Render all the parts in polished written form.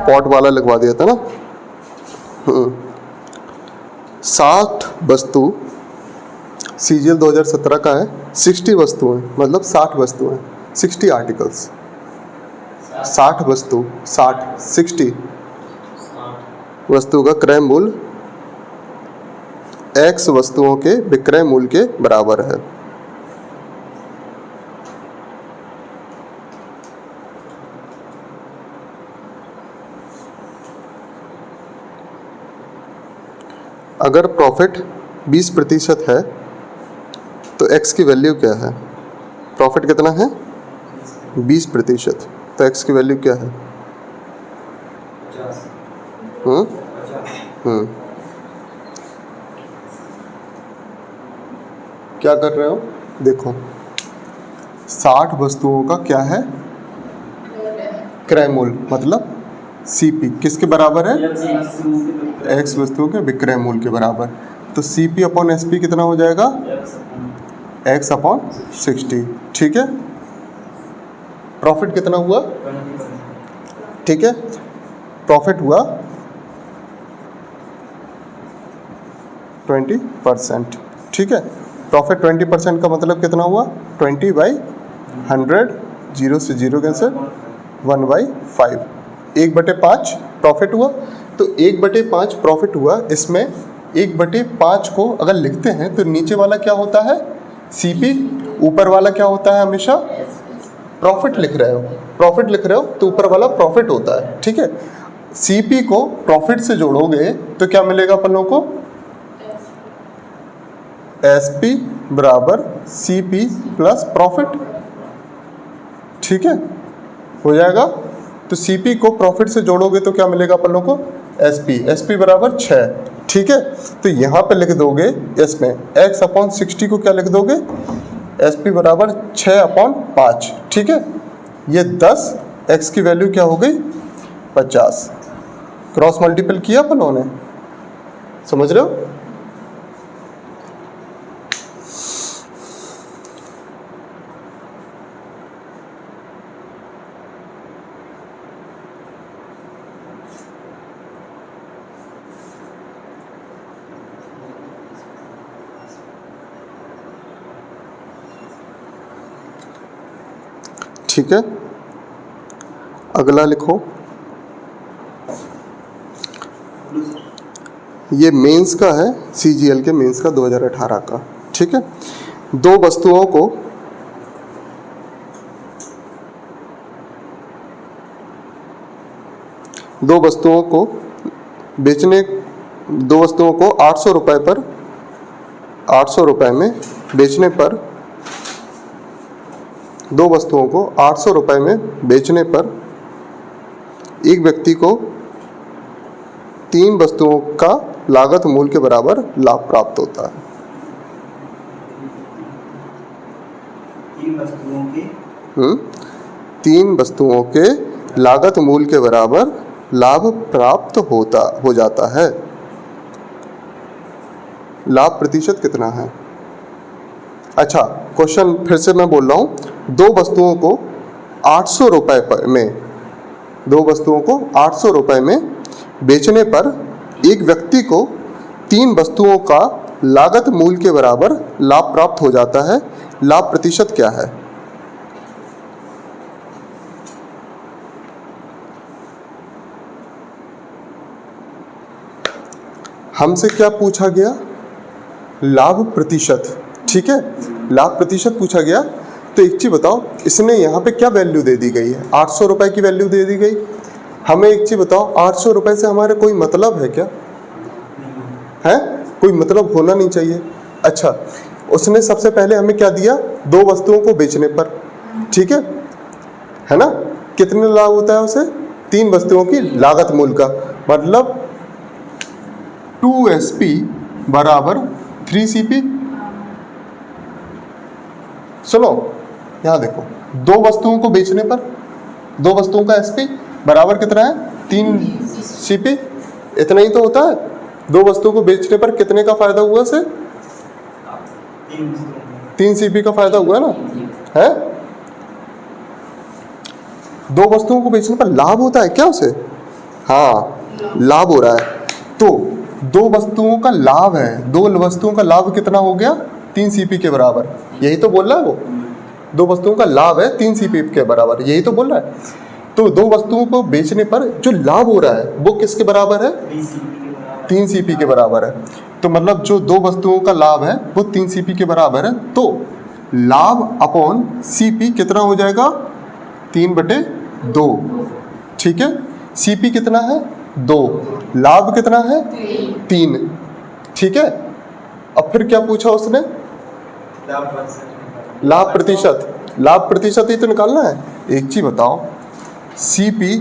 Spot वाला लगवा दिया था ना। 60 वस्तु CGL 2017 का है, 60 वस्तुएं मतलब 60 वस्तुएं, 60 आर्टिकल्स, 60 वस्तु, 60 वस्तु का क्रय मूल्य X वस्तुओं के विक्रय मूल्य के बराबर है। अगर प्रॉफिट 20% है तो x की वैल्यू क्या है? प्रॉफिट कितना है? 20%, तो x की वैल्यू क्या है? 50। क्या कर रहे हो? देखो 60 वस्तुओं का क्या है? क्रय मूल्य मतलब CP किसके बराबर है? X वस्तुओं के विक्रय मूल्य के बराबर। तो CP अपॉन SP कितना हो जाएगा? X upon 60। ठीक है। प्रॉफिट कितना हुआ? ठीक है, प्रॉफिट हुआ 20%। ठीक है, प्रॉफिट 20% का मतलब कितना हुआ? 20/100, 0 से 0 कैंसिल, 1/5, 1/5 प्रॉफिट हुआ। तो 1/5 प्रॉफिट हुआ। इसमें 1/5 को अगर लिखते हैं तो नीचे वाला क्या होता है? CP, ऊपर वाला क्या होता है? हमेशा प्रॉफिट लिख रहे हो, प्रॉफिट लिख रहे हो तो ऊपर वाला प्रॉफिट होता है। ठीक है, CP को प्रॉफिट से जोड़ोगे तो क्या मिलेगा अपन लोगों को? SP बराबर CP प्लस प्रॉफिट। ठीक है, हो जाएगा। तो CP को प्रॉफिट से जोड़ोगे तो क्या मिलेगा अपन लोगों को? SP बराबर 6। ठीक है, तो यहाँ पे लिख दोगे इसमें X अपॉन 60 को क्या लिख दोगे? SP बराबर 6/5। ठीक है, ये 10, X की वैल्यू क्या हो गई? 50। क्रॉस मल्टीपल किया अपन लोगों ने, समझ रहे हो? ठीक है, अगला लिखो। ये मेंस का है, CGL के मेंस का 2018 का। ठीक है, दो वस्तुओं को बेचने, 2 वस्तुओं को 800 रुपये पर, 800 रुपये में बेचने पर, 2 वस्तुओं को 800 रुपये में बेचने पर एक व्यक्ति को 3 वस्तुओं का लागत मूल्य के बराबर लाभ प्राप्त होता है। 3 वस्तुओं के लागत मूल्य के बराबर लाभ प्राप्त हो जाता है। लाभ प्रतिशत कितना है? अच्छा, क्वेश्चन फिर से मैं बोल रहा हूँ। 2 वस्तुओं को 800 रुपये में, 2 वस्तुओं को 800 रुपये में बेचने पर एक व्यक्ति को 3 वस्तुओं का लागत मूल्य के बराबर लाभ प्राप्त हो जाता है। लाभ प्रतिशत क्या है? हमसे क्या पूछा गया? लाभ प्रतिशत। ठीक है, लाभ प्रतिशत पूछा गया। तो एक चीज बताओ, इसने यहाँ पे क्या वैल्यू दे दी गई है? 800 रुपये की वैल्यू दे दी गई। हमें एक चीज बताओ, 800 रुपये से हमारा कोई मतलब है क्या? है, कोई मतलब होना नहीं चाहिए। अच्छा, उसने सबसे पहले हमें क्या दिया? 2 वस्तुओं को बेचने पर। ठीक है ना? कितने लाभ होता है उसे? 3 वस्तुओं की लागत मूल्य का, मतलब 2SP बराबर 3CP। सुनो, यहाँ देखो, 2 वस्तुओं को बेचने पर 2 वस्तुओं का SP बराबर कितना है? 3CP। इतना ही तो होता है। 2 वस्तुओं को बेचने पर कितने का फायदा हुआ से? 3CP का फायदा हुआ ना? है, 2 वस्तुओं को बेचने पर लाभ होता है क्या उसे? हाँ, लाभ हो रहा है। तो दो वस्तुओं का लाभ है, दो वस्तुओं का लाभ कितना हो गया? 3 सीपी के बराबर। यही तो बोल रहा है वो, दो वस्तुओं का लाभ है 3 सीपी के बराबर, यही तो बोल रहा है। तो दो वस्तुओं को बेचने पर जो लाभ हो रहा है वो किसके बराबर है? 3 सीपी के बराबर है। तो मतलब जो दो वस्तुओं का लाभ है वो 3 सीपी के बराबर है। तो लाभ अपॉन सीपी कितना हो जाएगा? 3/2। ठीक है, सीपी कितना है? 2, लाभ कितना है? 3। ठीक है, अब फिर क्या पूछा उसने? लाभ प्रतिशत। लाभ प्रतिशत ही तो निकालना है। एक चीज बताओ, सीपी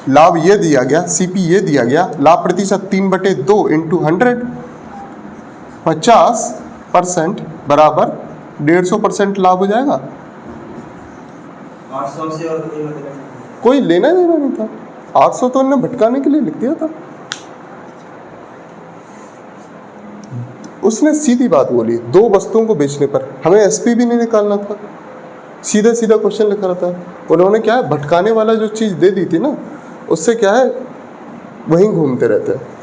लाभ ये दिया गया, सीपी ये दिया गया, लाभ प्रतिशत 3/2 इंटू 100, 50% बराबर 150% लाभ हो जाएगा। 800 से और कोई लेना देना नहीं था, 800 तो उन्होंने भटकाने के लिए लिख दिया था। उसने सीधी बात बोली, दो वस्तुओं को बेचने पर हमें एसपी भी नहीं निकालना था, सीधा सीधा क्वेश्चन लिखा रहता है। उन्होंने क्या है, भटकाने वाला जो चीज़ दे दी थी ना, उससे क्या है वहीं घूमते रहते हैं।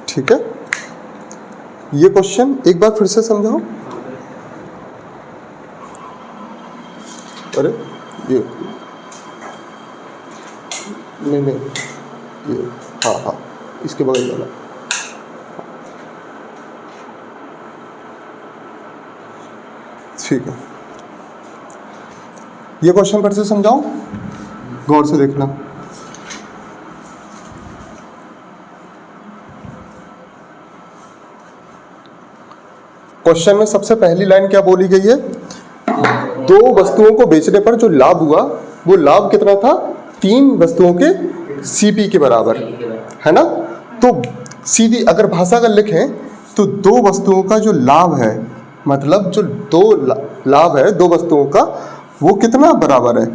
ठीक है, ये क्वेश्चन एक बार फिर से समझाओ। अरे ये नहीं, ये हाँ, इसके बगल वाला। ठीक है, ये क्वेश्चन फिर से समझाओ, गौर से देखना। क्वेश्चन में सबसे पहली लाइन क्या बोली गई है? दो वस्तुओं को बेचने पर जो लाभ हुआ वो लाभ कितना था? 3 वस्तुओं के सीपी के बराबर, है ना। तो सीधी अगर भाषा अगर लिखें तो दो वस्तुओं का जो लाभ है, मतलब जो दो लाभ है दो वस्तुओं का, वो कितना बराबर है?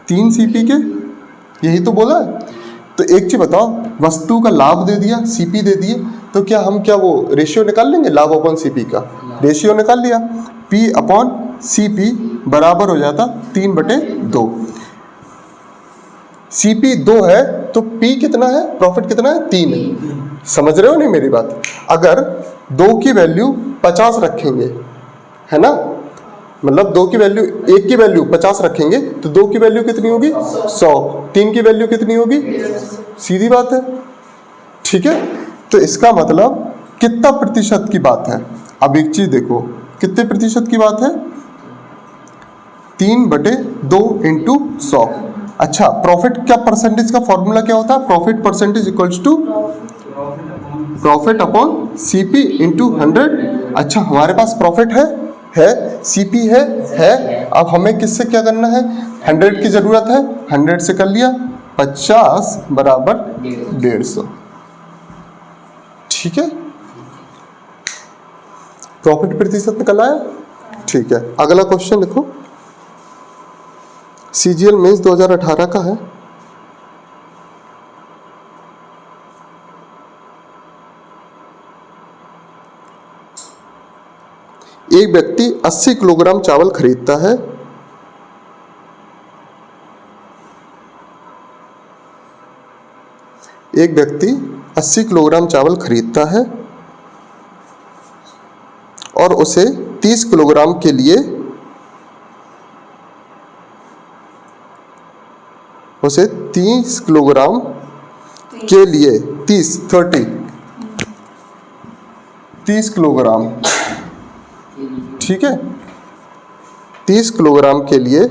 3 सीपी के, यही तो बोला है। तो एक चीज बताओ, वस्तु का लाभ दे दिया, सीपी दे दिए, तो क्या हम क्या वो रेशियो निकाल लेंगे? लाभ अपॉन सीपी का रेशियो निकाल लिया, P अपॉन सीपी बराबर हो जाता 3/2। सीपी 2 है तो P कितना है? प्रॉफिट कितना है? 3 है। समझ रहे हो नहीं मेरी बात? अगर 2 की वैल्यू 50 रखेंगे, है ना, मतलब 2 की वैल्यू, 1 की वैल्यू 50 रखेंगे तो 2 की वैल्यू कितनी होगी? 100। 3 की वैल्यू कितनी होगी? सीधी बात है। ठीक है, तो इसका मतलब कितना प्रतिशत की बात है? अब एक चीज देखो, कितने प्रतिशत की बात है? 3/2 इंटू 100। अच्छा, प्रॉफिट क्या परसेंटेज का फॉर्मूला क्या होता है? Profit percentage equals to profit upon CP into 100। अच्छा, हमारे पास प्रॉफिट है, सीपी है। अब हमें किससे क्या करना है? 100 की जरूरत है, 100 से कर लिया, 50 बराबर 150। ठीक है, प्रॉफिट प्रतिशत निकल आया। ठीक है, अगला क्वेश्चन देखो, सीजीएल मेंस 2018 का है। एक व्यक्ति 80 किलोग्राम चावल खरीदता है। एक व्यक्ति 80 किलोग्राम चावल खरीदता है और उसे 30 किलोग्राम के लिए 30 किलोग्राम के लिए 30 किलोग्राम, ठीक है, 30 किलोग्राम के लिए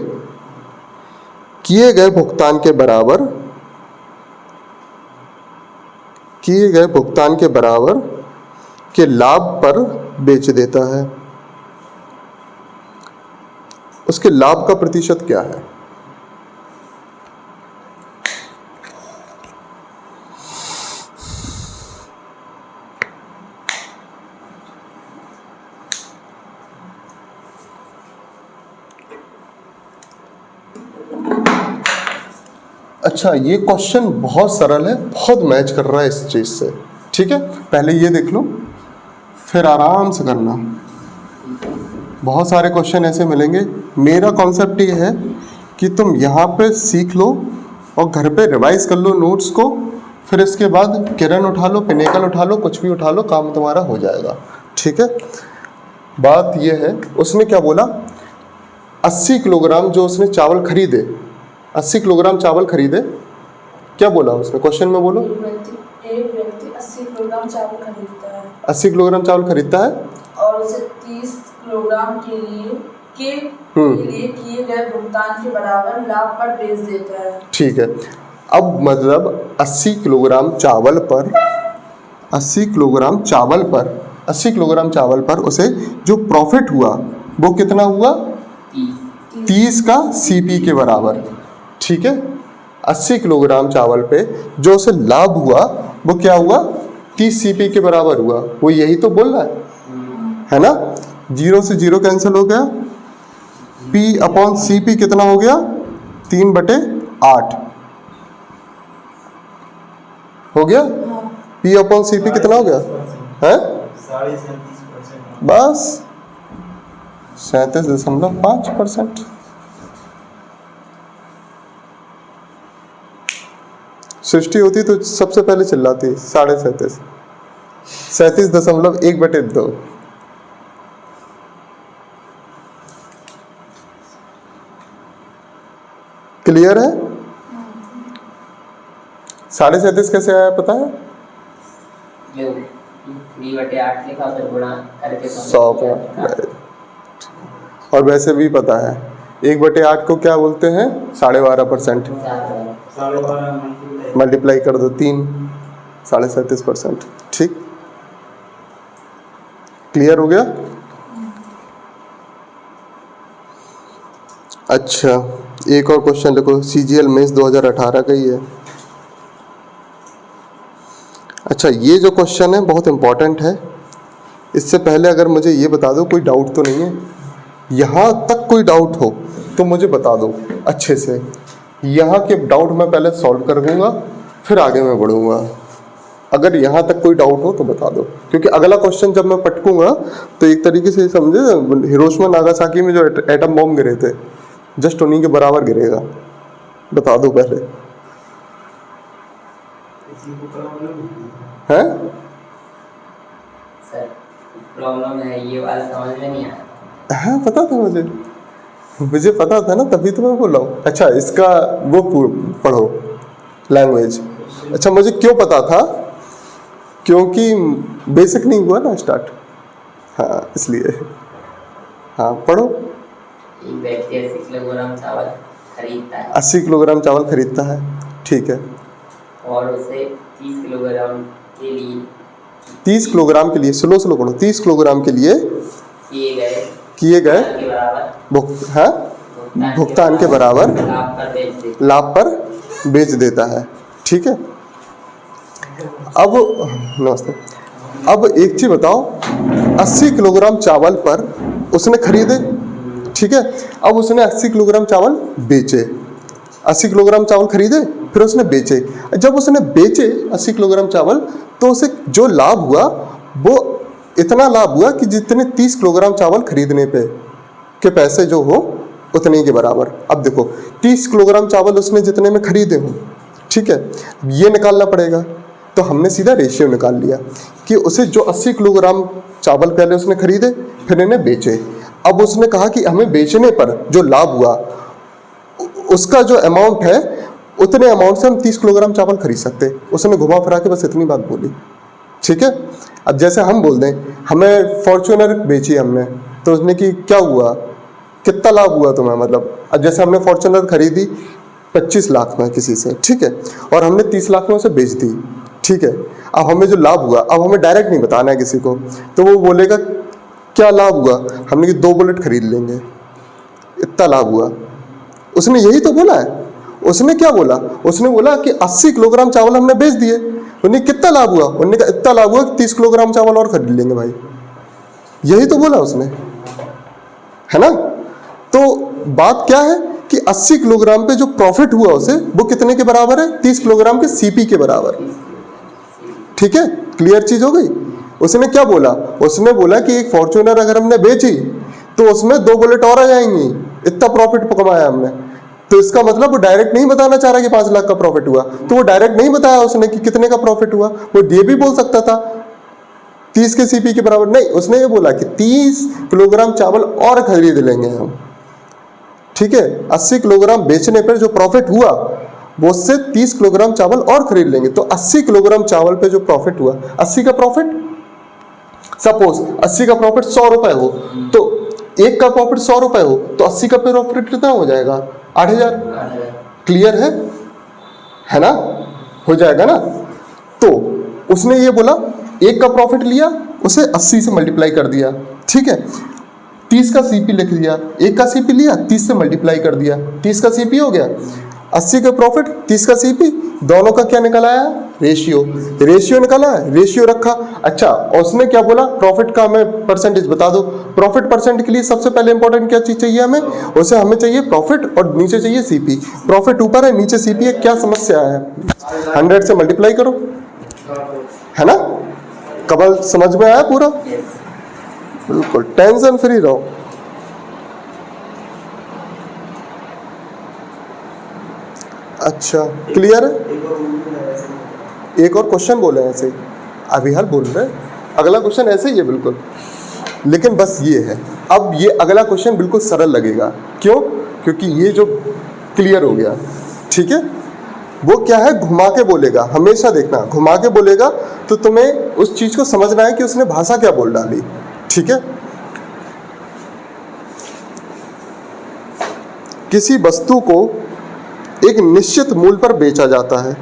किए गए भुगतान के बराबर के लाभ पर बेच देता है। उसके लाभ का प्रतिशत क्या है? अच्छा, ये क्वेश्चन बहुत सरल है, बहुत मैच कर रहा है इस चीज से। ठीक है, पहले ये देख लो, फिर आराम से करना। बहुत सारे क्वेश्चन ऐसे मिलेंगे। मेरा कॉन्सेप्ट ये है कि तुम यहाँ पे सीख लो और घर पे रिवाइज कर लो नोट्स को, फिर इसके बाद किरण उठा लो, पिनेकल उठा लो, कुछ भी उठा लो, काम तुम्हारा हो जाएगा। ठीक है, बात ये है, उसने क्या बोला, 80 किलोग्राम जो उसने चावल खरीदे, 80 किलोग्राम चावल खरीदे, क्या बोला उसने क्वेश्चन में, बोलो। एक व्यक्ति 80 किलोग्राम चावल खरीदता है। 80 किलोग्राम चावल खरीदता है और उसे 30 किलोग्राम के लिए किए गए भुगतान के बराबर लाभ पर बेच देता है। ठीक है, अब मतलब 80 किलोग्राम चावल पर 80 किलोग्राम चावल पर उसे जो प्रॉफिट हुआ वो कितना हुआ, 30 का सीपी के बराबर। ठीक है, 80 किलोग्राम चावल पे जो उसे लाभ हुआ वो क्या हुआ, 30 सीपी के बराबर हुआ। वो यही तो बोल रहा है ना। 0 से 0 कैंसिल हो गया, P अपॉन CP कितना हो गया, 3/8 हो गया। P अपॉन CP कितना हो गया है, 37%, बस 37.5%। सृष्टि होती तो सबसे पहले चिल्लाती 37.5, 37.1/2। क्लियर है। 37.5 कैसे आया पता है, 3/8 लिखा फिर गुणा करके 100 का। और वैसे भी पता है 1/8 को क्या बोलते हैं, 12.5%। मल्टीप्लाई कर दो 3, 37.5%। ठीक, क्लियर हो गया। अच्छा, एक और क्वेश्चन देखो, CGL मेंस 2018 का ही है। अच्छा, ये जो क्वेश्चन है बहुत इंपॉर्टेंट है। इससे पहले अगर मुझे ये बता दो कोई डाउट तो नहीं है, यहाँ तक कोई डाउट हो तो मुझे बता दो अच्छे से। यहाँ के डाउट मैं पहले सॉल्व कर दूंगा, फिर आगे मैं बढ़ूंगा। अगर यहाँ तक कोई डाउट हो तो बता दो, क्योंकि अगला क्वेश्चन जब मैं पटकूंगा तो एक तरीके से समझे, हिरोशिमा नागासाकी में जो एटम बॉम्ब गिरे थे, जस्ट उन्हीं के बराबर गिरेगा। बता दो पहले, हैं? सर प्रॉब्लम है ये वाला, समझ में नहीं आया। हाँ, पता था मुझे पता था ना, तभी तो मैं बोल रहा हूँ। अच्छा, इसका वो पढ़ो, लैंग्वेज। अच्छा, मुझे क्यों पता था, क्योंकि बेसिक नहीं हुआ ना स्टार्ट, हाँ इसलिए। हाँ पढ़ो। एक व्यक्ति 80 किलोग्राम चावल खरीदता है। 80 किलोग्राम चावल खरीदता है, ठीक है। और उसे 30 किलोग्राम के लिए 30 किलोग्राम के लिए, स्लो पढ़ो, 30 किलोग्राम के लिए किए गए भुगतान के बराबर लाभ पर बेच देता है। ठीक है, अब नमस्ते, अब एक चीज बताओ, 80 किलोग्राम चावल पर उसने खरीदे, ठीक है। अब उसने 80 किलोग्राम चावल बेचे, 80 किलोग्राम चावल खरीदे, फिर उसने बेचे। जब उसने बेचे 80 किलोग्राम चावल, तो उसे जो लाभ हुआ वो इतना लाभ हुआ कि जितने 30 किलोग्राम चावल खरीदने पे के पैसे जो हो उतने के बराबर। अब देखो 30 किलोग्राम चावल उसने जितने में खरीदे हो, ठीक है, ये निकालना पड़ेगा। तो हमने सीधा रेशियो निकाल लिया कि उसे जो 80 किलोग्राम चावल पहले उसने खरीदे, फिर इन्हें बेचे। अब उसने कहा कि हमें बेचने पर जो लाभ हुआ उसका जो अमाउंट है, उतने अमाउंट से हम 30 किलोग्राम चावल खरीद सकते। उसने घुमा फिरा के बस इतनी बात बोली, ठीक है। अब जैसे हम बोल दें हमें फॉर्च्यूनर बेची हमने, तो उसने कि क्या हुआ, कितना लाभ हुआ तुम्हें, मतलब अब जैसे हमने फॉर्च्यूनर खरीदी 25 लाख में किसी से, ठीक है, और हमने 30 लाख में उसे बेच दी, ठीक है। अब हमें जो लाभ हुआ, अब हमें डायरेक्ट नहीं बताना है किसी को, तो वो बोलेगा क्या लाभ हुआ, हमने कि 2 बुलेट खरीद लेंगे, इतना लाभ हुआ। उसने यही तो बोला है। उसने क्या बोला, उसने बोला कि 80 किलोग्राम चावल हमने बेच दिए। उन्हें कितना लाभ हुआ, उन्होंने कहा इतना लाभ हुआ कि 30 किलोग्राम चावल और खरीद लेंगे भाई, यही तो बोला उसने, है ना। तो बात क्या है कि 80 किलोग्राम पे जो प्रॉफिट हुआ उसे, वो कितने के बराबर है, 30 किलोग्राम के सीपी के बराबर, ठीक है। क्लियर चीज हो गई। उसने क्या बोला, उसने बोला कि एक फॉर्च्यूनर अगर हमने बेची तो उसमें 2 बुलेट और आ जाएंगी, इतना प्रॉफिट कमाया हमने। तो इसका मतलब वो डायरेक्ट नहीं बताना चाह रहा कि 5 लाख का प्रॉफिट हुआ, तो वो डायरेक्ट नहीं बताया उसने कि कितने का प्रॉफिट हुआ। वो ये भी बोल सकता था 30 के सीपी के बराबर, नहीं, उसने ये बोला कि 30 किलोग्राम चावल और खरीद लेंगे हम, ठीक है। 80 किलोग्राम बेचने पर जो प्रॉफिट हुआ वो उससे 30 किलोग्राम चावल और खरीद लेंगे। तो 80 किलोग्राम चावल पे जो प्रॉफिट हुआ, 80 का प्रॉफिट, सपोज 80 का प्रॉफिट 100 रुपए हो, तो एक का प्रॉफिट 100 रुपए हो तो 80 का प्रॉफिट कितना हो जाएगा, 8000। क्लियर है ना, हो जाएगा ना। तो उसने ये बोला एक का प्रॉफिट लिया, उसे 80 से मल्टीप्लाई कर दिया, ठीक है। 30 का सीपी लिख दिया, एक का सीपी लिया 30 से मल्टीप्लाई कर दिया, 30 का सीपी हो गया, 80 का प्रॉफिट 30 का सीपी, दोनों का क्या निकल आया, रेशियो। रेशियो निकाला, रेशियो रखा। अच्छा, और उसने क्या बोला, प्रॉफिट का हमें परसेंटेज बता दो। प्रॉफिट परसेंट के लिए सबसे पहले इंपॉर्टेंट क्या चीज चाहिए हमें, उसे हमें चाहिए प्रॉफिट और नीचे चाहिए सीपी। प्रॉफिट ऊपर है, नीचे सीपी है, क्या समस्या है, 100 से मल्टीप्लाई करो, है ना। कबल समझ में आया पूरा, बिल्कुल टेंशन फ्री रहो। अच्छा, क्लियर है। एक और क्वेश्चन बोले ऐसे ही, अभी हल बोल रहे, अगला क्वेश्चन ऐसे ही है बिल्कुल, लेकिन बस ये है, अब ये अगला क्वेश्चन बिल्कुल सरल लगेगा। क्यों, क्योंकि ये जो क्लियर हो गया, ठीक है। वो क्या है, घुमा के बोलेगा, हमेशा देखना घुमा के बोलेगा, तो तुम्हें उस चीज को समझना है कि उसने भाषा क्या बोल डाली, ठीक है। किसी वस्तु को एक निश्चित मूल्य पर बेचा जाता है,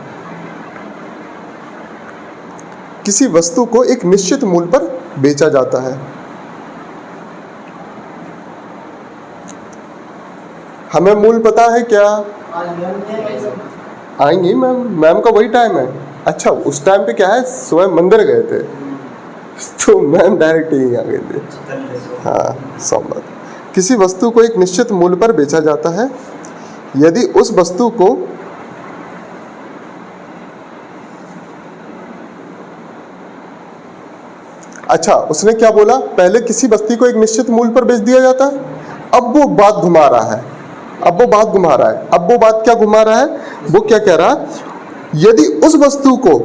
किसी वस्तु को एक निश्चित मूल्य पर बेचा जाता है। हमें मूल्य पता है क्या, आएंगी मैम, मैम का वही टाइम है। अच्छा, उस टाइम पे क्या है, सुबह मंदिर गए थे तो मैम डायरेक्ट ही आ गए थे। हाँ, सोमवार। किसी वस्तु को एक निश्चित मूल्य पर बेचा जाता है यदि उस वस्तु को अच्छा, उसने क्या बोला, पहले किसी वस्तु को एक निश्चित मूल्य पर बेच दिया जाता है। अब वो बात घुमा रहा है, अब वो बात क्या घुमा रहा है, वो क्या कह रहा है, यदि उस वस्तु को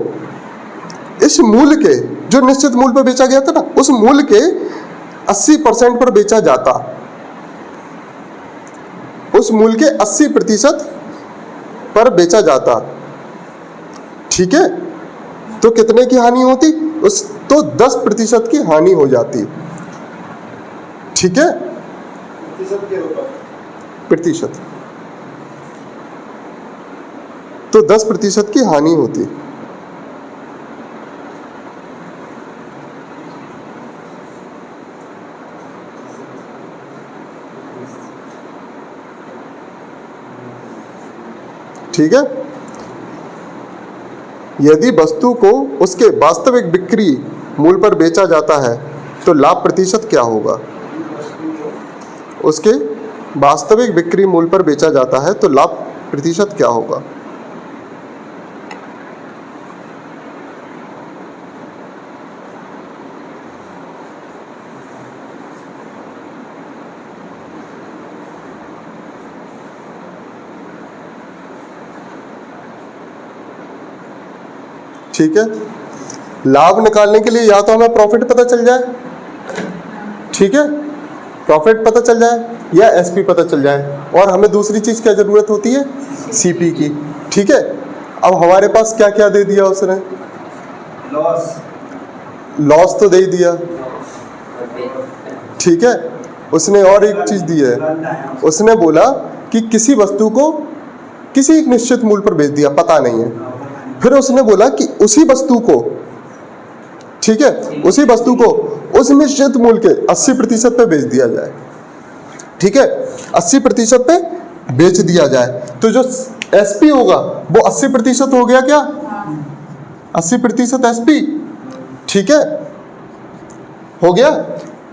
इस मूल्य के, जो निश्चित मूल्य पर बेचा गया था ना, उस मूल्य के 80% पर बेचा जाता, उस मूल्य के 80% पर बेचा जाता, ठीक है, तो कितने की हानि होती, उस तो 10% की हानि हो जाती, ठीक है। प्रतिशत, तो 10% की हानि होती। ठीक है। यदि वस्तु को उसके वास्तविक बिक्री मूल्य पर बेचा जाता है तो लाभ प्रतिशत क्या होगा, उसके वास्तविक बिक्री मूल्य पर बेचा जाता है तो लाभ प्रतिशत क्या होगा। ठीक है, लाभ निकालने के लिए या तो हमें प्रॉफिट पता चल जाए, ठीक है, प्रॉफिट पता चल जाए या एसपी पता चल जाए, और हमें दूसरी चीज क्या जरूरत होती है, सीपी की, ठीक है। अब हमारे पास क्या क्या दे दिया उसने, लॉस तो दे दिया, ठीक है। उसने और एक चीज दी है, उसने बोला कि किसी वस्तु को किसी एक निश्चित मूल्य पर बेच दिया, पता नहीं है। फिर उसने बोला कि उसी वस्तु को, ठीक है, उसी वस्तु को उस निश्चित मूल्य के 80% पे बेच दिया जाए, ठीक है, 80% पे बेच दिया जाए, तो जो एसपी होगा वो 80% हो गया क्या, 80% एसपी, ठीक है, हो गया।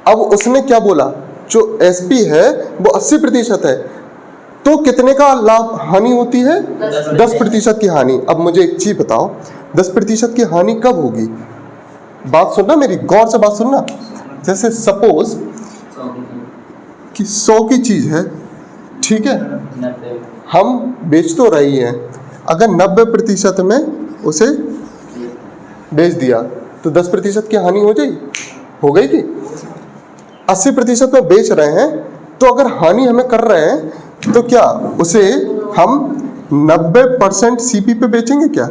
अब उसने क्या बोला, जो एसपी है वो 80% है, तो कितने का लाभ हानि होती है, 10% की हानि। अब मुझे एक चीज बताओ, 10% की हानि कब होगी, बात सुनना मेरी, गौर से बात सुनना। जैसे सपोज 100 की कि 100 की चीज़ है, ठीक है, 90 हम बेच तो रही हैं, अगर 90% में उसे बेच दिया तो 10% की हानि हो जाएगी, हो गई कि 80% में बेच रहे हैं, तो अगर हानि हमें कर रहे हैं तो क्या उसे हम 90% सीपी पे बेचेंगे क्या?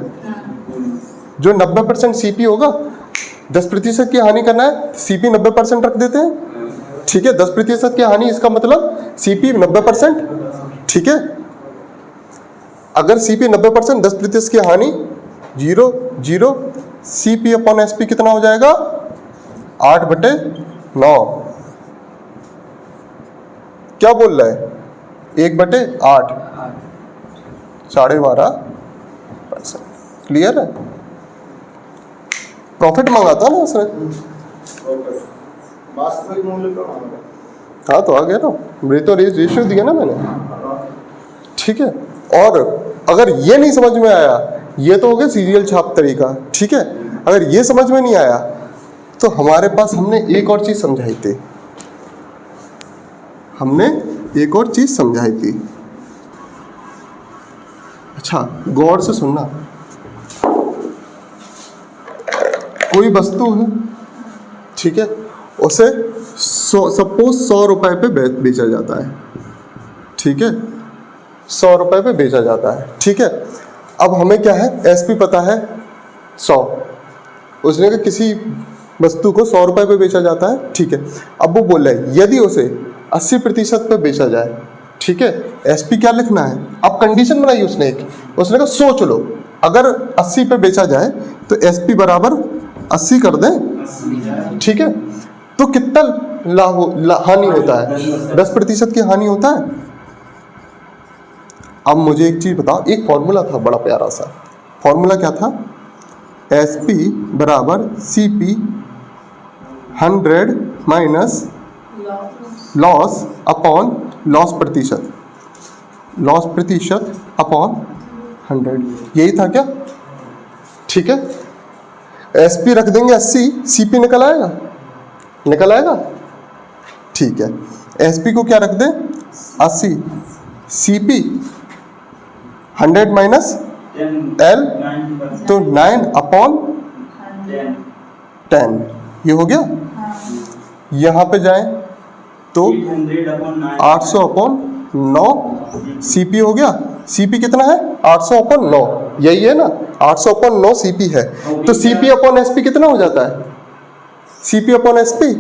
जो 90% सीपी होगा, 10% की हानि करना है, सीपी 90% रख देते हैं, ठीक है। 10% की हानि, इसका मतलब सीपी 90%, ठीक है। अगर सीपी 90%, 10% की हानि 0 0, सीपी अपॉन एसपी कितना हो जाएगा? 8/9। क्या बोल रहा है? 1/8, 12.5%। क्लियर है? प्रॉफिट मांगा था ना उसने, वास्तविक मूल्य का मामला। हाँ तो आ गया ना, मेरे तो रेशियो दिया ना मैंने, ठीक है। और अगर ये नहीं समझ में आया, ये तो हो गया सीरियल छाप तरीका, ठीक है। अगर ये समझ में नहीं आया तो हमारे पास हमने एक और चीज़ समझाई थी, हमने एक और चीज़ समझाई थी। अच्छा गौर से सुनना, कोई वस्तु है, ठीक है, उसे सपोज 100 रुपए पे बेचा जाता है, ठीक है, 100 रुपए पे बेचा जाता है, ठीक है। अब हमें क्या है, एसपी पता है 100, उसने कहा किसी वस्तु को 100 रुपए पे बेचा जाता है, ठीक है। अब वो बोल रहा है यदि उसे 80% पे बेचा जाए, ठीक है, एसपी क्या लिखना है? अब कंडीशन बनाई उसने एक, उसने कहा सोच लो अगर 80 पे बेचा जाए तो एसपी बराबर 80 कर दें, ठीक है, तो कितना हानि होता है? 10% की हानि होता है। अब मुझे एक चीज़ बताओ, एक फॉर्मूला था बड़ा प्यारा सा, फॉर्मूला क्या था? एसपी बराबर CP 100 minus loss upon loss प्रतिशत, लॉस प्रतिशत अपॉन 100, यही था क्या? ठीक है, एसपी रख देंगे 80, सीपी निकल आएगा, निकल आएगा, ठीक है। एसपी को क्या रख दें? 80, सीपी 100 माइनस एल, तो 9 अपॉन 10, ये हो गया। यहाँ पे जाएं तो 800 अपॉन 9 सीपी हो गया। सीपी कितना है? 800 अपॉन 9, यही है ना, 800 अपॉन 9 सीपी है। तो सीपी अपॉन एसपी कितना हो जाता है? सीपी अपॉन एसपी,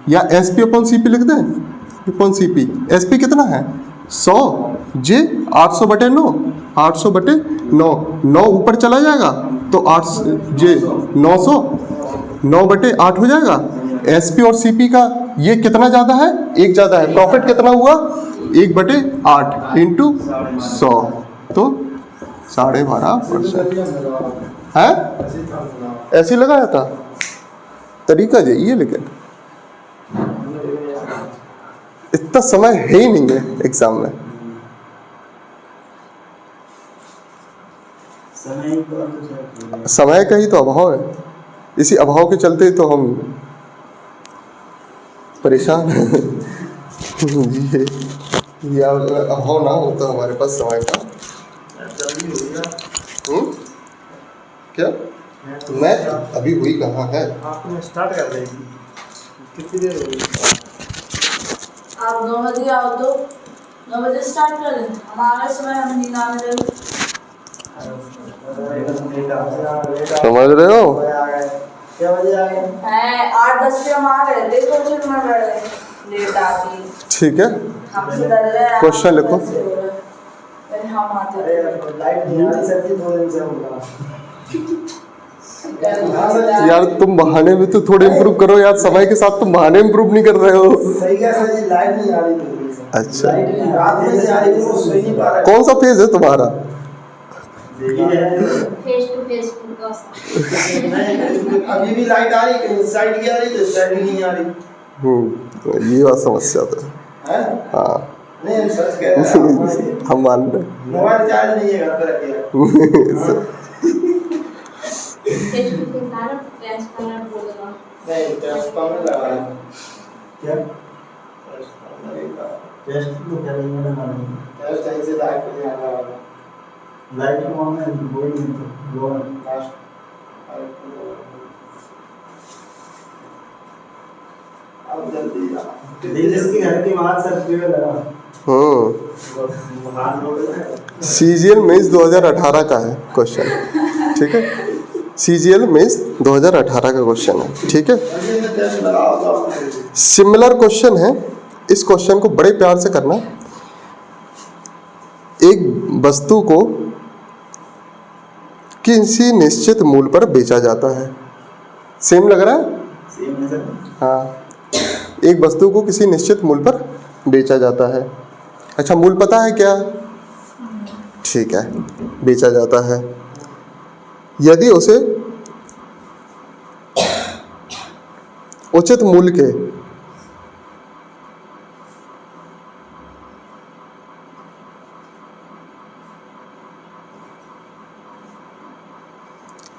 या एसपी अपॉन सीपी लिख दें, अपॉन सीपी। एसपी कितना है? 100 जे 800/9, 800/9, 9 ऊपर चला जाएगा तो 8 जे 900, 9/8 हो जाएगा। एसपी और सीपी का ये कितना ज़्यादा है? एक ज़्यादा है। प्रॉफिट कितना हुआ? 1/8 इंटू 100, तो 12.5% है। ऐसे ही लगाया था, तरीका यही है, लेकिन इतना समय है ही नहीं है एग्जाम में। समय का ही तो अभाव है, इसी अभाव के चलते तो हम परेशान हैं। ये अभाव ना होता हमारे पास समय का। क्या मैं अभी हुई कहाँ है? आपने स्टार्ट कर रही थी, कितनी देर हो गई? आप 9 बजे आओ तो 9 बजे स्टार्ट कर दें, हमारे समय हमें नींद आने लगी। समझ रहे हो? क्या बजे आ गए? 8-10 पे हम आ गए थे, तो फिर मैं लेट आती। ठीक है, हमसे डर गए। क्वेश्चन लिखो। पहले हम आते थे। लाइट नहीं आ रही सर जी, 2 दिन से हम यार तुम बहाने में तो थोड़े इम्प्रूव करो यार, समय के साथ तुम बहाने इम्प्रूव नहीं कर रहे हो। सही क्या सर जी, लाइट नहीं आ रही 2 दिन से। अच्छा, रात में से आ रही थी, वो सो ही नहीं पा रहा। कौन सा फेज है तुम्हारा? फेस टू फेस अभी भी लाइट आ रही, कहीं साइड की आ रही, तो साइड नहीं आ रही। ये बात समस्या तो है। हाँ, नहीं सच कह रहे हैं, हम मान रहे हैं। मोबाइल चार्ज नहीं है घर पे रखे हैं। फेस टू फेस आ रहा नेक्स्ट मिनट बोलेगा। नहीं टेस्ट कम नहीं लगा है। क्या टेस्ट कम नहीं लगा। टेस्ट तो क्या नहीं मैंने मालूम टेस्ट ऐसे लाइट पे नहीं आ रहा। लाइट में ऑन है बोल नहीं तो दो लास्ट अब जल्दी जा। जिसकी घर की बात सब पे लगा हाथ रोड है। सीजीएल मेंस 2018 का है क्वेश्चन, ठीक है। सीजीएल मेंस 2018 का क्वेश्चन है, ठीक है। अभी मैं टेस्ट लगा होगा। सिमिलर क्वेश्चन है, इस क्वेश्चन को बड़े प्यार से करना। एक वस्तु को किसी निश्चित मूल्य पर बेचा जाता है। सेम लग रहा है? सेम है सर। हाँ, एक वस्तु को किसी निश्चित मूल्य पर बेचा जाता है। अच्छा, मूल्य पता है क्या? ठीक है, बेचा जाता है। यदि उसे उचित मूल्य के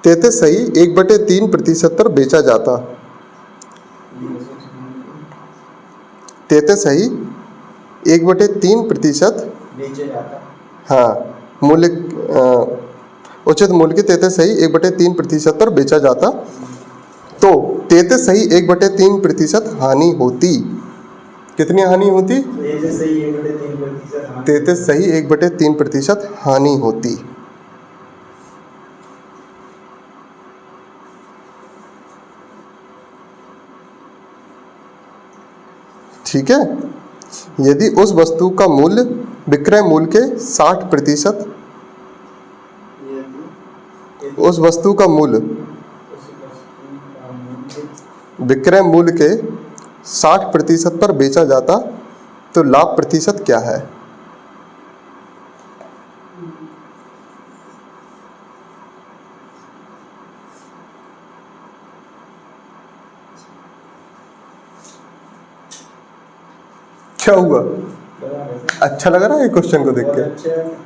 तेते सही 1/3% पर बेचा जाता, तेते सही 1/3% बेचे जाता। हाँ, मूल्य उचित मूल्य के तेते सही 1/3% पर बेचा जाता, तो तेते सही 1/3% हानि होती। कितनी हानि होती? तेते सही 1/3%। तेते सही 1/3% हानि होती। ठीक है। यदि उस वस्तु का मूल्य विक्रय मूल्य के 60%, उस वस्तु का मूल्य विक्रय मूल्य के 60% पर बेचा जाता, तो लाभ प्रतिशत क्या है? क्या हुआ? अच्छा लग रहा है ये क्वेश्चन को देख के?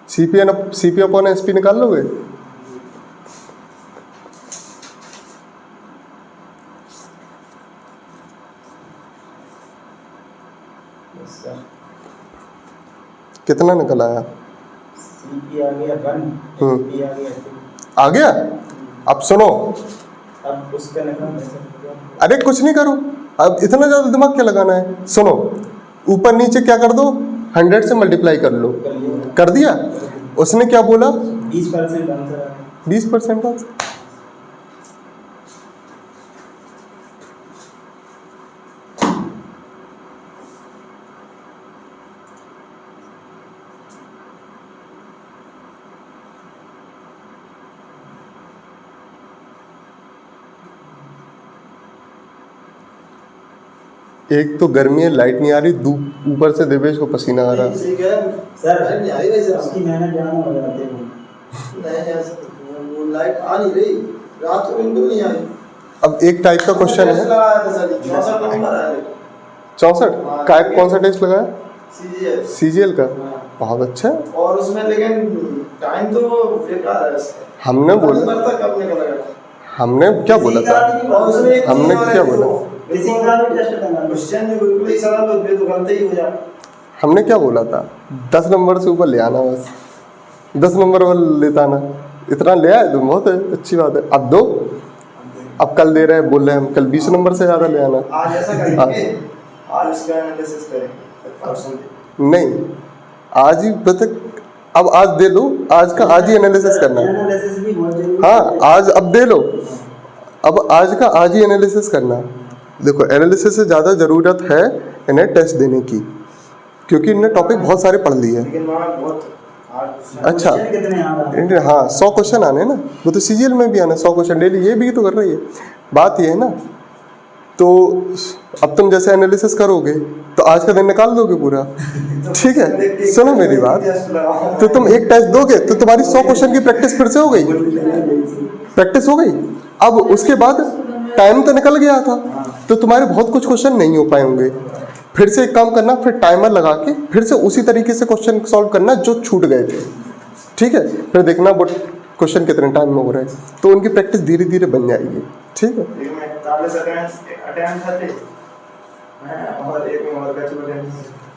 सीपी अपॉन एसपी निकाल लोगे? कितना निकल आया? सीपी आ गया 1, एसपी आ गया 2। आ गया? अब सुनो, अब उसका निकाल। अरे कुछ नहीं करो, अब इतना ज़्यादा दिमाग क्या लगाना है? सुनो, ऊपर नीचे क्या कर दो, 100 से मल्टीप्लाई कर लो। कर दिया? उसने क्या बोला? 20% आंसर आ गया। 20% आंसर। एक तो गर्मी है, लाइट नहीं आ रही, धूप ऊपर से देवेश को पसीना आ रहा है। ठीक है सर नहीं आई वैसे उसकी मेहनत जाना हो जाते हैं। नहीं ऐसा वो लाइट आ नहीं रही, रात को बिल्कुल नहीं आई। अब एक टाइप का क्वेश्चन है, लगाया था सर 64 नंबर आया 64 का। कौन सा टेस्ट लगाया? सीजीएल सीजीएल का। हाँ। बहुत अच्छा है। और उसमें लेकिन टाइम तो बेकार है इसका। हमने बोला, नंबर तक कब निकलेगा? हमने क्या बोला था? और उसमें एक हमने चीज़ और क्या है, बोला? किसी का भी टेस्ट करना। क्वेश्चन में बिल्कुल ही सरल होते तो गलती ही हो जाए। हमने क्या बोला था? 10 नंबर से ऊपर ले आना, बस 10 नंबर वाला लेता आना। इतना ले आए तो बहुत है, अच्छी बात है। अब दो, अब कल दे रहे हैं, बोल रहे हैं हम कल 20 नंबर से ज़्यादा ले आना। आज ऐसा करेंगे, आज इसका एनालिसिस करेंगे। नहीं, आज ही बता, अब आज दे लो, आज का आज ही एनालिसिस करना है। एनालिसिस भी बहुत जरूरी है। हाँ, आज अब दे लो, अब आज का आज ही एनालिसिस करना। देखो, एनालिसिस से ज़्यादा ज़रूरत है इन्हें टेस्ट देने की, क्योंकि इन्हें टॉपिक बहुत सारे पढ़ लिए। लेकिन वहाँ बहुत हार्ड। अच्छा, क्वेश्चन कितने आ रहे हैं? हाँ 100 क्वेश्चन आने हैं ना, वो तो सीजीएल में भी आना 100 क्वेश्चन डेली, ये भी तो कर रही है। बात ये है ना, तो अब तुम जैसे एनालिसिस करोगे तो आज का दिन निकाल दोगे पूरा, ठीक है। सुनो मेरी बात, तो तुम एक टेस्ट दोगे तो तुम्हारी 100 क्वेश्चन की प्रैक्टिस फिर से हो गई, प्रैक्टिस हो गई। अब उसके बाद टाइम तो निकल गया था, तो तुम्हारे बहुत कुछ क्वेश्चन नहीं हो पाए होंगे। फिर से एक काम करना, फिर टाइमर लगा के फिर से उसी तरीके से क्वेश्चन सॉल्व करना जो छूट गए थे, ठीक है। फिर देखना वो क्वेश्चन कितने टाइम में हो रहे हैं, तो उनकी प्रैक्टिस धीरे धीरे बन जाएगी, ठीक है।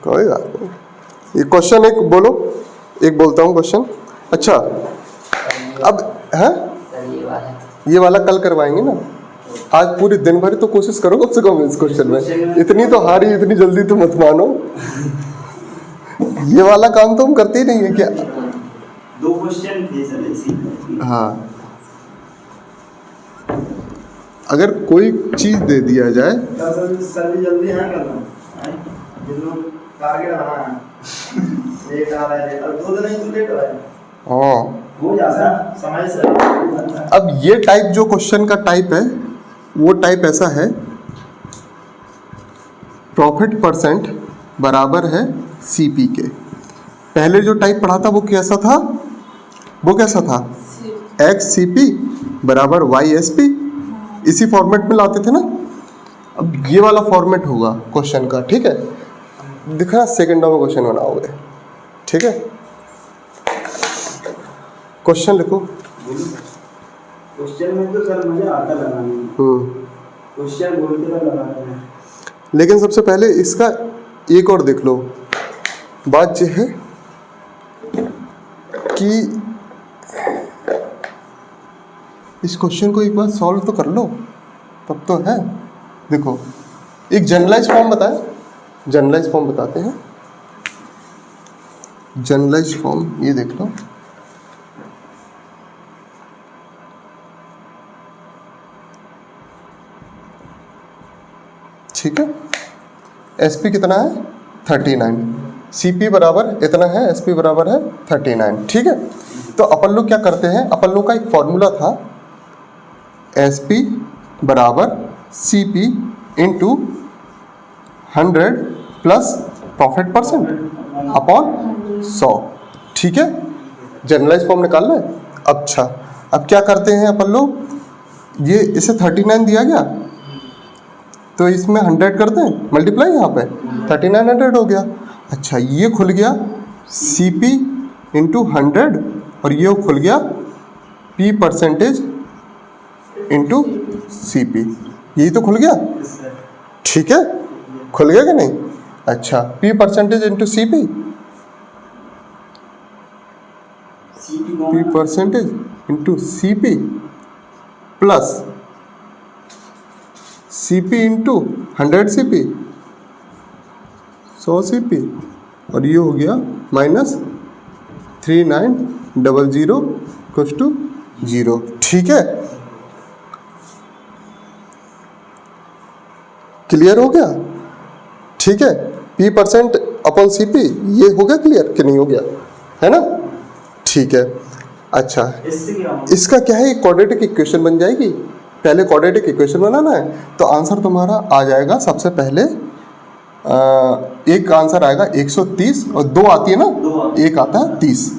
कोई बात नहीं, ये क्वेश्चन एक बोलो, एक बोलता हूँ क्वेश्चन। अच्छा अब है ये वाला कल करवाएंगे ना, आज पूरे दिन भर तो कोशिश करो कम से कम इस क्वेश्चन में। इतनी तो हारी, इतनी जल्दी तो मत मानो, ये वाला काम तो हम करते ही नहीं है क्या। 2 क्वेश्चन थे सर इसी। हाँ, अगर कोई चीज दे दिया जाए, सर जल्दी यहाँ करना, जिन टारगेट बनाना है, एक आ रहा है और 2 दिन ही तो लेट हो रहा है, हाँ हो जाता है समय से। अब ये टाइप जो क्वेश्चन का टाइप है, वो टाइप ऐसा है, प्रॉफिट परसेंट बराबर है सीपी के। पहले जो टाइप पढ़ा था वो कैसा था, वो कैसा था, एक्स सी पी बराबर वाई एस पी, इसी फॉर्मेट में लाते थे ना। अब ये वाला फॉर्मेट होगा क्वेश्चन का, ठीक है। दिखा सेकंडों में क्वेश्चन बनाओगे, ठीक है। क्वेश्चन लिखो। क्वेश्चन में तो सर मुझे आता लगाने, क्वेश्चन बोलते हुए लगाते हैं, लेकिन सबसे पहले इसका एक और देख लो। बात यह है कि इस क्वेश्चन को एक बार सॉल्व तो कर लो, तब तो है। देखो एक जनरलाइज फॉर्म बताएं, जनरलाइज फॉर्म बताते हैं। जनरलाइज फॉर्म ये देख लो, ठीक है। एसपी कितना है 39, सीपी बराबर इतना है, एसपी बराबर है 39, ठीक है। तो अपन लोग क्या करते हैं, अपन लोग का एक फॉर्मूला था, एसपी बराबर CP into 100 plus profit percent upon 100, ठीक है। जनरलाइज फॉर्म निकालना है। अच्छा अब क्या करते हैं अपन लोग, ये इसे 39 दिया गया तो इसमें 100 करते हैं मल्टीप्लाई, यहाँ पे 3900 हो गया। अच्छा ये खुल गया CP इंटू 100 और ये खुल गया P परसेंटेज इंटू CP, यही तो खुल गया, ठीक है। खुल गया कि नहीं। अच्छा P percentage into CP, P percentage into CP plus CP into 100 CP 100 CP और ये हो गया माइनस 3900 इक्वल्स टू 0, ठीक है। क्लियर हो गया, ठीक है। P परसेंट अपॉन CP ये हो गया क्लियर कि नहीं हो गया, है ना, ठीक है। अच्छा इसका क्या है, क्वाड्रेटिक इक्वेशन बन जाएगी। पहले क्वाड्रेटिक इक्वेशन बनाना है, तो आंसर तुम्हारा आ जाएगा सबसे पहले एक आंसर आएगा 130 और 2 आती है ना, एक आता है 30।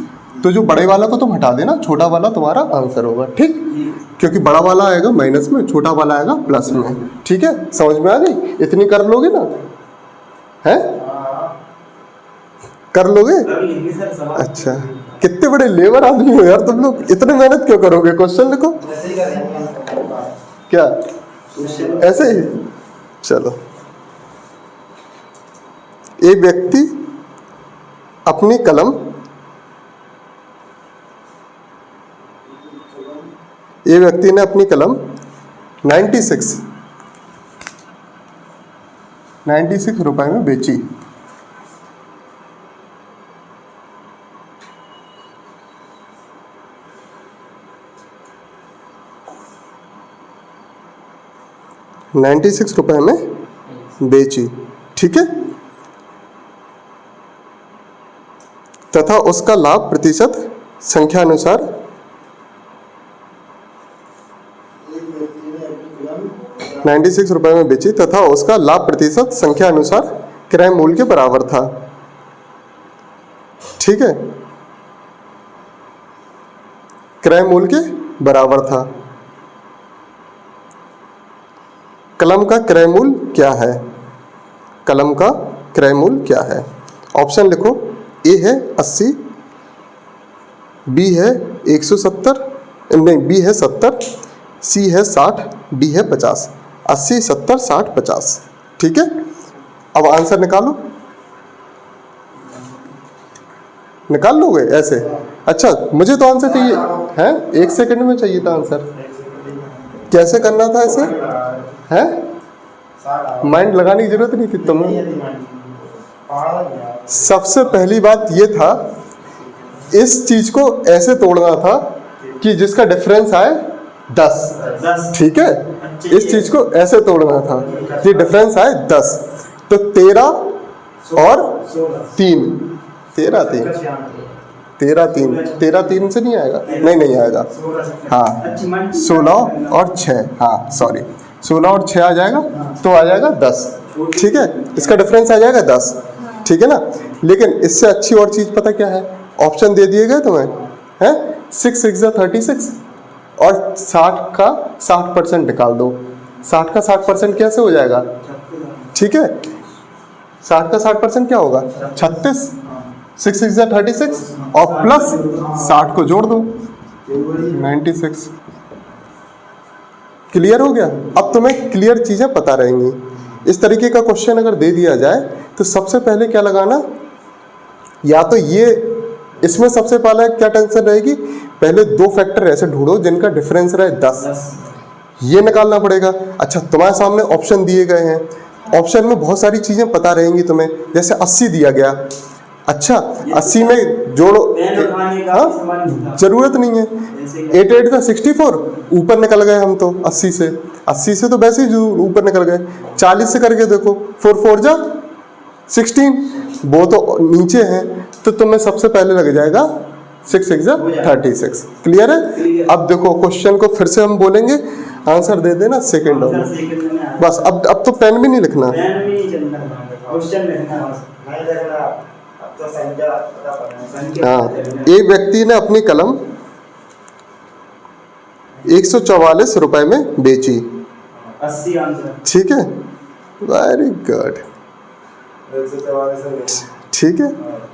तो जो बड़े वाला को तुम हटा देना, छोटा वाला तुम्हारा आंसर होगा, ठीक। क्योंकि बड़ा वाला आएगा माइनस में, छोटा वाला आएगा प्लस में, ठीक है। समझ में आ गई, इतनी कर लोगे ना, है कर लोगे। अच्छा कितने बड़े लेबर आदमी हो यार तुम लोग, इतने मेहनत क्यों करोगे। क्वेश्चन लिखो, क्या ऐसे ही। चलो एक व्यक्ति अपनी कलम, ये व्यक्ति ने अपनी कलम 96 रुपए में बेची। ₹96 में बेची, ठीक है। तथा उसका लाभ प्रतिशत संख्या अनुसार 96 रुपए में बेची तथा उसका लाभ प्रतिशत संख्या अनुसार क्रय मूल्य के बराबर था। ठीक है, क्रय मूल्य के बराबर था। कलम का क्रय मूल्य क्या है? कलम का क्रय मूल्य क्या है? ऑप्शन लिखो। ए है 80, बी है 170, नहीं बी है 70, सी है 60, डी है 50। 80, 70, 60, 50। ठीक है, अब आंसर निकालो। निकाल लोगे ऐसे? अच्छा, मुझे तो आंसर चाहिए है, 1 सेकंड में चाहिए था आंसर। कैसे करना था ऐसे? है माइंड लगाने की जरूरत नहीं थी तुम्हें। सबसे पहली बात ये था, इस चीज को ऐसे तोड़ना था कि जिसका डिफरेंस आए 10। ठीक है, इस चीज को ऐसे तोड़ना था कि डिफरेंस आए 10। तो 13 और 3, 13 3 से नहीं आएगा, नहीं आएगा। हाँ 16 और 6, हाँ सॉरी 16 और 6 आ जाएगा, तो आ जाएगा 10। ठीक है, इसका डिफरेंस आ जाएगा 10। ठीक है ना। लेकिन इससे अच्छी और चीज़ पता क्या है? ऑप्शन दे दिए गए तुम्हें हैं, 6 6 36 और 60 का 60% निकाल दो। 60 का 60% कैसे हो जाएगा? ठीक है, 60 का 60% क्या होगा? 36। 6 6 36 और प्लस 60 को जोड़ दो, 96। क्लियर हो गया? अब तुम्हें क्लियर चीज़ें पता रहेंगी। इस तरीके का क्वेश्चन अगर दे दिया जाए तो सबसे पहले क्या लगाना, या तो ये इसमें सबसे पहले क्या टेंशन रहेगी, पहले 2 फैक्टर ऐसे ढूंढो जिनका डिफरेंस रहे 10, ये निकालना पड़ेगा। अच्छा, तुम्हारे सामने ऑप्शन दिए गए हैं, ऑप्शन में बहुत सारी चीज़ें पता रहेंगी तुम्हें। जैसे 80 दिया गया, अच्छा 80 में जोड़ो, हाँ जरूरत नहीं है। 8 8 था 64, ऊपर निकल गए हम तो 80 से तो वैसे ही ऊपर निकल गए। 40 से करके देखो, 4 4 जा 16, वो तो नीचे हैं, तो तुम्हें सबसे पहले लग जाएगा 6 6 जा 36। क्लियर है? अब देखो क्वेश्चन को फिर से हम बोलेंगे, आंसर दे देना सेकंड में बस। अब तो पेन भी नहीं लिखना। हाँ, एक व्यक्ति ने अपनी कलम 144 रुपए में बेची। 80 आंसर। ठीक है, वेरी गुड। ठीक है,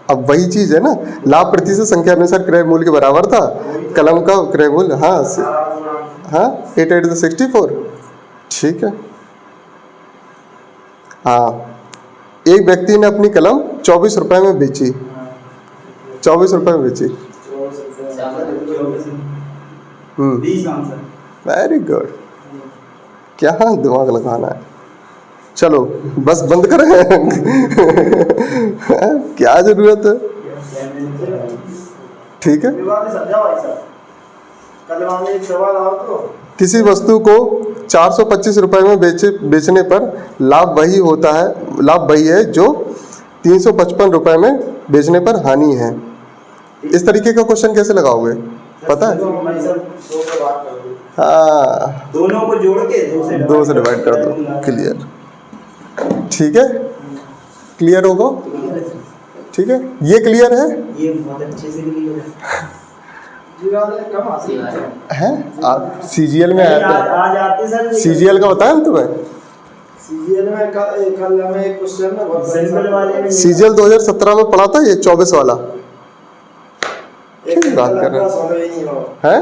अब वही चीज है ना, लाभ प्रतिशत संख्या अनुसार क्रय मूल्य के बराबर था। कलम का क्रय मूल्य हाँ 8 8 64। ठीक है, हाँ एक व्यक्ति ने अपनी कलम 24 रुपए में बेची। 24 रुपए में बेची। 20 आंसर। वेरी गुड, क्या दिमाग लगाना है। चलो बस बंद करें। क्या जरूरत है? ठीक है, किसी वस्तु को 425 रुपए में बेचने पर लाभ वही है जो 355 रुपए में बेचने पर हानि है। इस तरीके का क्वेश्चन कैसे लगाओगे पता है? हाँ, दोनों को जोड़ के 2 से डिवाइड कर दो। क्लियर? ठीक है, क्लियर होगा? ठीक है, ये क्लियर है? ये बहुत अच्छे से क्लियर है। आप सीजीएल में आते हैं? आज आते सर। सीजीएल का बताया तुम्हें? सीजीएल में कल हमें एक क्वेश्चन ना बहुत सिंपल वाले सीजीएल 2017 में पढ़ा था, ये 24 वाला। क्या बात कर रहे हैं?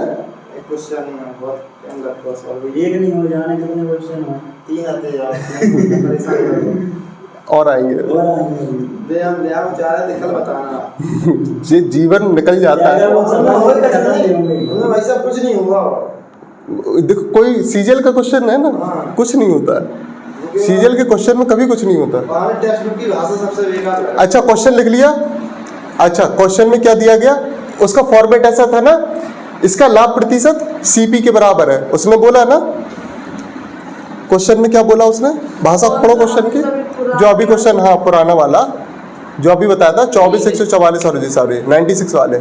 एक क्वेश्चन बहुत अंदर का सॉल्व एक नहीं हो जाने कितने क्वेश्चन हैं? 3 आते यार, परेशान और आएंगे। बे हम ले आओ चाह रहे थे कल बताना। ये जीवन निकल जाता है। उन्हें वैसा कुछ नहीं हुआ। देखो कोई सीजीएल का क्वेश्चन है ना, कुछ नहीं होता है। सीजीएल के क्वेश्चन में कभी कुछ नहीं होता। टेक्स्ट बुक की भाषा सबसे बेकार है। अच्छा क्वेश्चन लिख लिया। अच्छा क्वेश्चन में क्या दिया गया, उसका फॉर्मेट ऐसा था ना, इसका लाभ प्रतिशत सीपी के बराबर है, उसने बोला ना। क्वेश्चन में क्या बोला उसने? भाषा पढ़ो क्वेश्चन की, जो अभी क्वेश्चन, हाँ पुराना वाला जो अभी बताया था 24 144 और 96 वाले।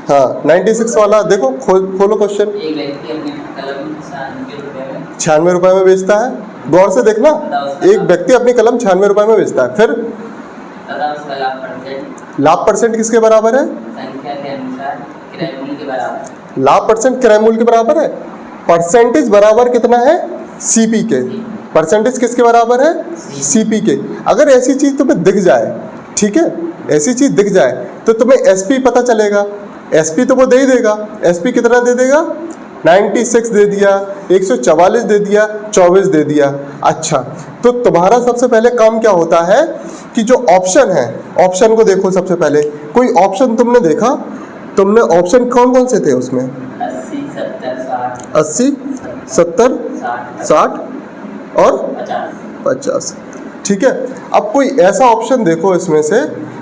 हाँ 96 वाला देखो, खोलो क्वेश्चन। एक व्यक्ति अपनी कलम 96 रुपए में 96 रुपए में बेचता है। गौर से देखना, एक व्यक्ति अपनी कलम 96 रुपए में बेचता है, फिर तथा उसका लाभ परसेंट किसके बराबर है? संख्या के अनुसार किराए मूल्य के बराबर। लाभ परसेंट किराए मूल्य के बराबर है। परसेंटेज बराबर कितना है? सीपी के। परसेंटेज किसके बराबर है? सीपी के। अगर ऐसी चीज तुम्हें दिख जाए, ठीक है, ऐसी चीज दिख जाए तो तुम्हें एसपी पता चलेगा। एसपी तो वो दे ही देगा। एसपी कितना दे देगा? 96 दे दिया, 144 दे दिया, 24 दे दिया। अच्छा, तो तुम्हारा सबसे पहले काम क्या होता है कि जो ऑप्शन है, ऑप्शन को देखो सबसे पहले। कोई ऑप्शन तुमने देखा? तुमने ऑप्शन कौन कौन से थे उसमें? 80, 70, 60, 80, 70, 60 और 50। ठीक है, अब कोई ऐसा ऑप्शन देखो इसमें से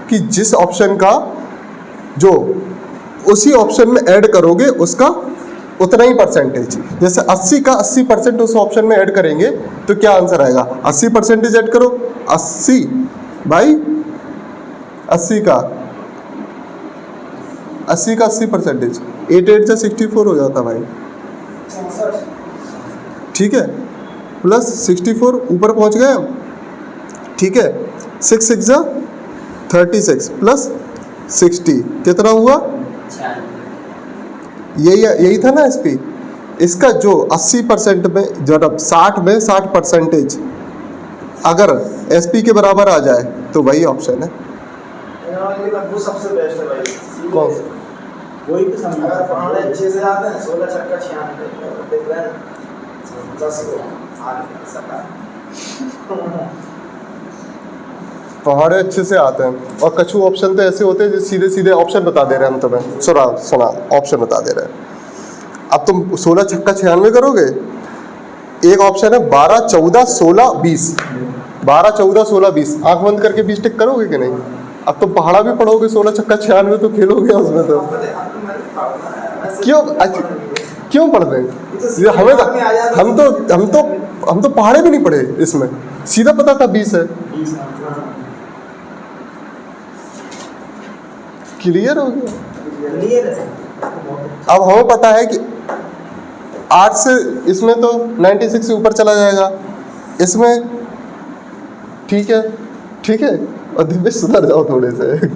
कि जिस ऑप्शन का जो उसी ऑप्शन में ऐड करोगे उसका उतना ही परसेंटेज। जैसे 80 का 80% उस ऑप्शन में ऐड करेंगे तो क्या आंसर आएगा? 80% ऐड करो, 80 भाई 80 का 80%, 8 8 जा 64 हो जाता भाई। ठीक है, प्लस 64 ऊपर पहुंच गए हम। ठीक है, 6 6 जा 36 प्लस 60 कितना हुआ? यही था ना एसपी। इसका जो 80% में जब 60 में 60% अगर एसपी के बराबर आ जाए तो वही ऑप्शन है। वो सबसे बेस्ट है भाई। कौन सा? वही तो समझ अगर पढ़ाने अच्छे से आते हैं 16 छक्का 96 देख रहे हैं 10 को आगे सका। पहाड़े अच्छे से आते हैं और कछु ऑप्शन तो ऐसे होते हैं जो सीधे सीधे ऑप्शन बता दे रहे हैं हम तुम्हें। सुना ऑप्शन बता दे रहे हैं। अब तुम 16 छक्का 96 करोगे, एक ऑप्शन है 12 14 16 20, 12 14 16 20, आंख बंद करके 20 टिक करोगे कि नहीं? अब तुम पहाड़ा भी पढ़ोगे 16 छक्का 96 तो खेलोगे उसमें तो। क्यों पढ़ रहे हैं? हमें हम तो पहाड़े भी नहीं पढ़े, इसमें सीधा पता था 20 है। क्लियर हो गया? अब हमें पता है कि 8 से इसमें तो 96 से ऊपर चला जाएगा इसमें। ठीक है, और दिव्य सुधर जाओ थोड़े से।